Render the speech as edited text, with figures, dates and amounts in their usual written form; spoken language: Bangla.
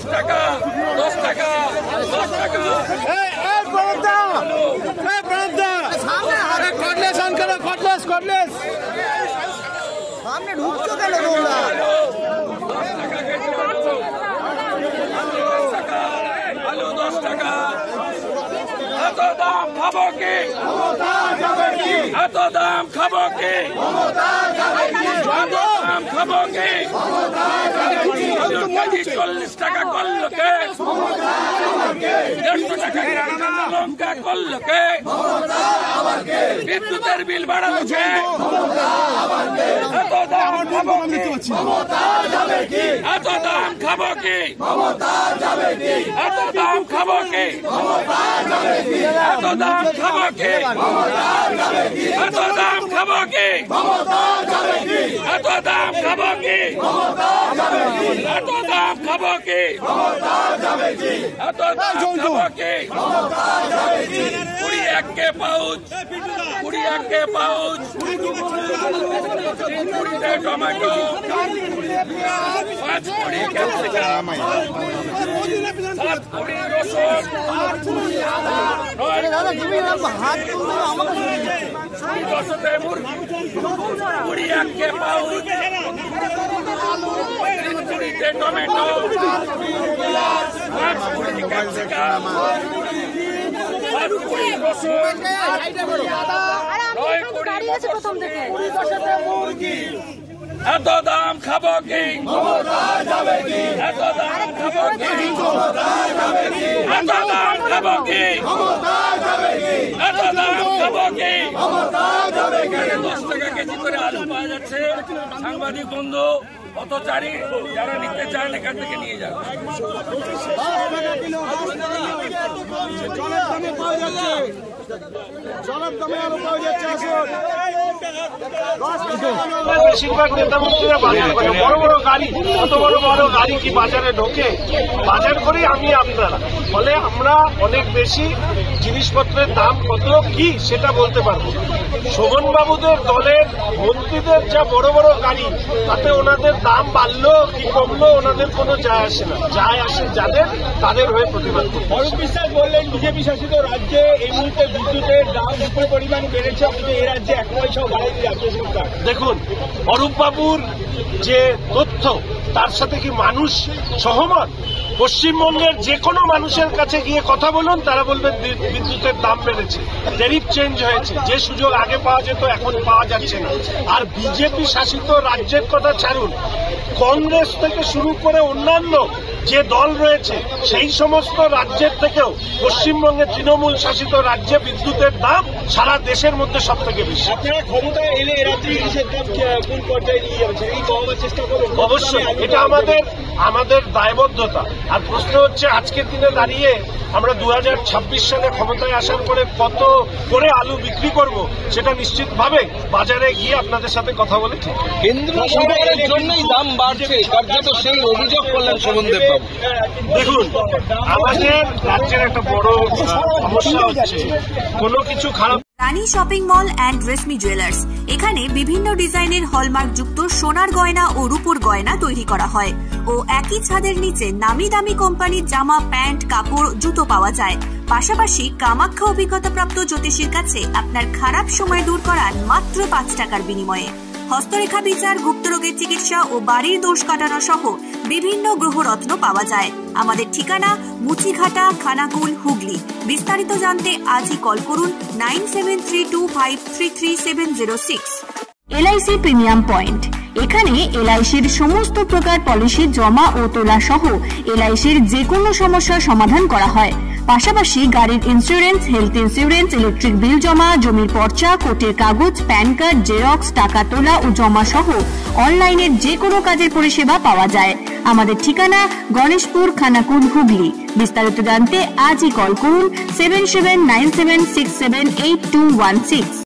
10 টাকা 10 টাকা 10 টাকা সামনে ঢুকছো কেন তোমরা? আলু 10 টাকা। এত দাম খাবো কি? এত দাম খাবো কি? এত দাম খাবো কি? আলুর কেজি 40 টাকা করলো কে? 150 টাকা লঙ্কা করলো কে? বিদ্যুতের বিল বাড়ালো কে? এত দাম খাবো কি? এত দাম খাবো কি? এত দাম খাবো কি? এত দাম খাবো কি? এত দাম খাবো কি? এত দাম খাবো কি? এত দাম খাবো কি? এত দাম খাবো কি? 21 কে পাউচ 21 কে পাউচ 20 টমেটো 5 কোটি ক্যাপসিকাম 7 কোটি রসুন 21 কে পাউচ 20 টমেটো 5 কোটি ক্যাপসিকাম 7 কোটি রসুন 9 কোটি মুরগি। এত দাম খাবো কি? এত দাম খাবো কি? এত দাম খাবো কি? এত দাম খাবো কি? 10 টাকা কেজি করে আলু পাওয়া যাচ্ছে। সাংবাদিক বন্ধু পথচারী যারা নিতে চান এখান থেকে নিয়ে যান। বেশিরভাগ নেতা মন্ত্রীরা বাজার করে বড় বড় গাড়ি, কত বড় বড় গাড়ি কি বাজারে ঢোকে? বাজার করি আমি আপনারা, ফলে আমরা অনেক বেশি জিনিসপত্রের দাম কত কি সেটা বলতে পারবো। শোভনবাবুদের দলের মন্ত্রীদের যা বড় বড় গাড়ি, তাতে ওনাদের দাম বাড়লো কি কমলো ওনাদের কোনো যায় আসে না। যায় আসে যাদের, তাদের হয়ে প্রতিবাদ করতে। অরূপ বিশ্বাস বললেন বিজেপি শাসিত রাজ্যে এই মুহূর্তে বিদ্যুতের দাম বিপুল পরিমাণ বেড়েছে, অথচ এই রাজ্যে 1 পয়সাও বাড়ায়নি রাজ্য সরকার। দেখুন, অরূপ বাবুর যে তথ্য তার সাথে কি মানুষ সহমত? পশ্চিমবঙ্গের যে কোনো মানুষের কাছে গিয়ে কথা বলুন, তারা বলবেন বিদ্যুতের দাম বেড়েছে, ট্যারিফ চেঞ্জ হয়েছে, যে সুযোগ আগে পাওয়া যেত এখন পাওয়া যাচ্ছে না। আর বিজেপি শাসিত রাজ্যের কথা ছাড়ুন, কংগ্রেস থেকে শুরু করে অন্যান্য যে দল রয়েছে সেই সমস্ত রাজ্যের থেকেও পশ্চিমবঙ্গের তৃণমূল শাসিত রাজ্যে বিদ্যুতের দাম সারা দেশের মধ্যে সব থেকে বেশি। আপনারা ক্ষমতায় এলে এ রাজ্যে ইলিশের দাম কোন পর্যায়ে নিয়ে যাবেন এই কমাবার চেষ্টা করুন। অবশ্যই এটা আমাদের দায়বদ্ধতা। আর প্রশ্ন হচ্ছে, আজকের দিনে দাঁড়িয়ে আমরা 2026 সালে ক্ষমতায় আসার পরে কত করে আলু বিক্রি করব সেটা নিশ্চিতভাবে বাজারে গিয়ে আপনাদের সাথে কথা বলে ঠিক। কেন্দ্র সরকারের জন্যই দাম বাড়ছে, কার্যত সেই অভিযোগ করলেন শোভনদেব বাবু। দেখুন, আমাদের রাজ্যের একটা বড় সমস্যা হচ্ছে কোনো কিছু খারাপ। Rani shopping mall and Reshmi jewellers, এখানে বিভিন্ন ডিজাইনের হলমার্ক যুক্ত সোনার গয়না ও রূপোর গয়না তৈরি করা হয় ও একই ছাদের নিচে নামি দামি কোম্পানির জামা, প্যান্ট, কাপড়, জুতো পাওয়া যায়। পাশাপাশি কামাখ্যা অভিজ্ঞতাপ্রাপ্ত জ্যোতিষীর কাছে আপনার খারাপ সময় দূর করান মাত্র 5 টাকার বিনিময়ে। হস্তরেখা বিচার, গুপ্তরোগের চিকিৎসা ও বাড়ির দোষ কাটানো সহ বিভিন্ন গ্রহরত্ন পাওয়া যায়। আমাদের ঠিকানা মুচিঘাটা, খানাকুল, হুগলি। বিস্তারিত জানতে আজই কল করুন 9732533706। এলআইসি প্রিমিয়াম পয়েন্ট, এখানে এলআইসির সমস্ত প্রকার পলিসি জমা ও তোলা সহ এলআইসির যে কোনো সমস্যার সমাধান করা হয়। পাশাপাশি গাড়ির insurance, health insurance, electric bill জমা, জমির পর্চা, কোর্টের কাগজ, প্যান কার্ড, জেরক্স, টাকা তোলা ও জমা সহ অনলাইনের যে কোনো কাজের পরিষেবা পাওয়া যায়। আমাদের ঠিকানা গণেশপুর, খানাকুল, হুগলি। বিস্তারিত জানতে আজই কল করুন 7797678216।